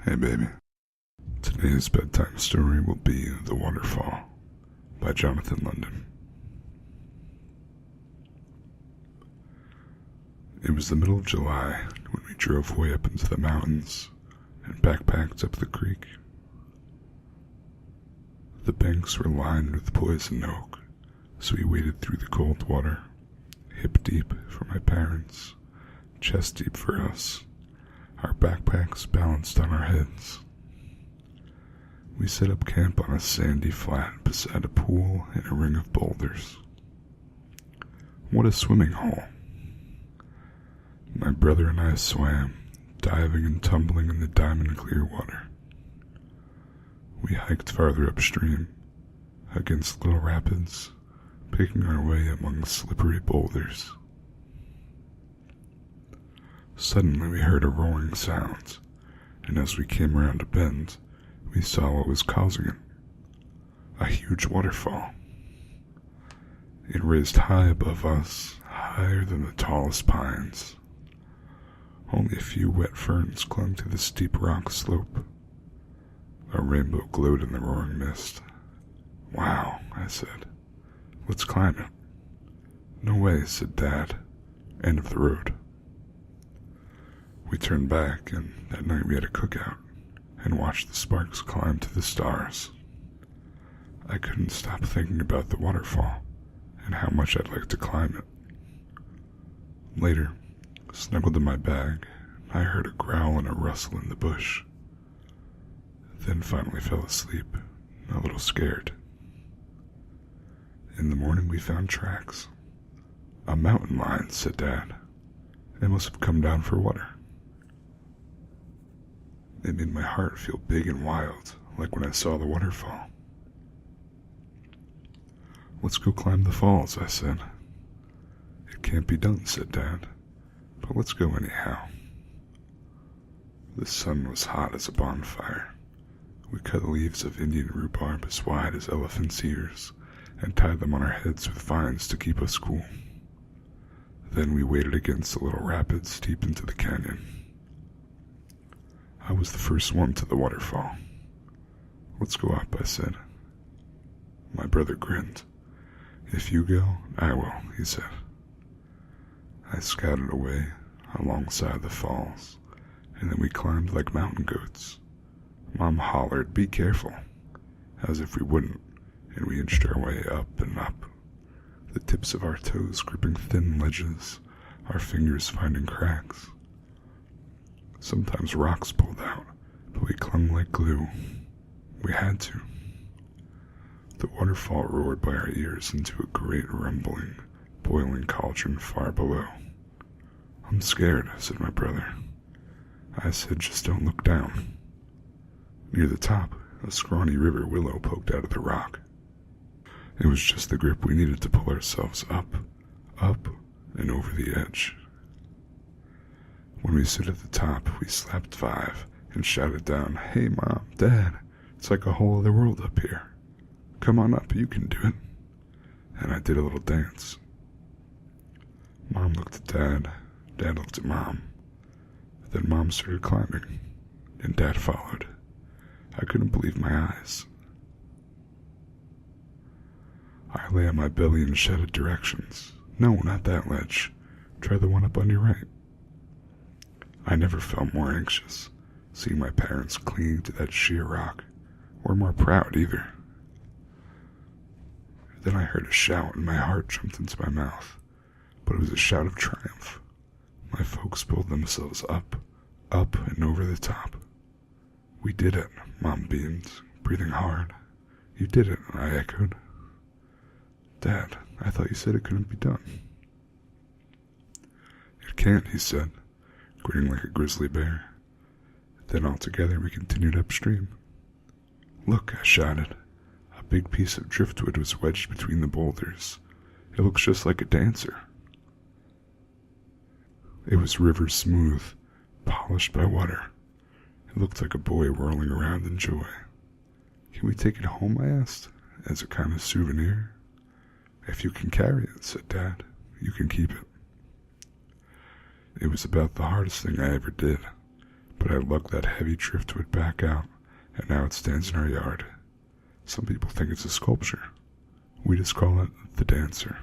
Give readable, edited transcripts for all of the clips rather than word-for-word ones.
Hey baby. Today's bedtime story will be The Waterfall by Jonathan London. It was the middle of July when we drove way up into the mountains and backpacked up the creek. The banks were lined with poison oak, so we waded through the cold water, hip deep for my parents, chest deep for us, our backpacks balanced on our heads. We set up camp on a sandy flat beside a pool in a ring of boulders. What a swimming hole! My brother and I swam, diving and tumbling in the diamond-clear water. We hiked farther upstream, against little rapids, picking our way among slippery boulders. Suddenly we heard a roaring sound, and as we came around a bend, we saw what was causing it. A huge waterfall. It raised high above us, higher than the tallest pines. Only a few wet ferns clung to the steep rock slope. A rainbow glowed in the roaring mist. "Wow," I said. "Let's climb it." "No way," said Dad. "End of the road." We turned back, and that night we had a cookout and watched the sparks climb to the stars. I couldn't stop thinking about the waterfall and how much I'd like to climb it. Later, snuggled in my bag, I heard a growl and a rustle in the bush. Then finally fell asleep, a little scared. In the morning we found tracks. "A mountain lion," said Dad. "It must have come down for water." It made my heart feel big and wild, like when I saw the waterfall. "Let's go climb the falls," I said. "It can't be done," said Dad, "but let's go anyhow." The sun was hot as a bonfire. We cut leaves of Indian rhubarb as wide as elephants' ears and tied them on our heads with vines to keep us cool. Then we waded against the little rapids deep into the canyon. I was the first one to the waterfall. "Let's go up," I said. My brother grinned. "If you go, I will," he said. I scouted away alongside the falls, and then we climbed like mountain goats. Mom hollered, "Be careful," as if we wouldn't, and we inched our way up and up, the tips of our toes gripping thin ledges, our fingers finding cracks. Sometimes rocks pulled out, but we clung like glue. We had to. The waterfall roared by our ears into a great rumbling, boiling cauldron far below. "I'm scared," said my brother. I said, "Just don't look down." Near the top, a scrawny river willow poked out of the rock. It was just the grip we needed to pull ourselves up, and over the edge. When we stood at the top, we slapped 5 and shouted down, "Hey Mom, Dad, it's like a whole other world up here. Come on up, you can do it." And I did a little dance. Mom looked at Dad, Dad looked at Mom. Then Mom started climbing, and Dad followed. I couldn't believe my eyes. I lay on my belly and shouted directions. "No, not that ledge. Try the one up on your right." I never felt more anxious, seeing my parents clinging to that sheer rock, or more proud either. Then I heard a shout and my heart jumped into my mouth, but it was a shout of triumph. My folks pulled themselves up, and over the top. "We did it," Mom beamed, breathing hard. "You did it," I echoed. "Dad, I thought you said it couldn't be done." "It can't," he said, grinning like a grizzly bear. Then all together we continued upstream. "Look," I shouted. A big piece of driftwood was wedged between the boulders. It looks just like a dancer. It was river smooth, polished by water. It looked like a boy whirling around in joy. "Can we take it home?" I asked, as a kind of souvenir. "If you can carry it," said Dad, "you can keep it." It was about the hardest thing I ever did, but I lugged that heavy driftwood back out, and now it stands in our yard. Some people think it's a sculpture. We just call it the Dancer.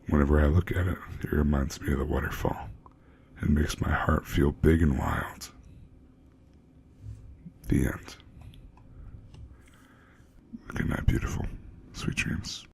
Whenever I look at it, it reminds me of the waterfall. It makes my heart feel big and wild. The end. Good night, beautiful. Sweet dreams.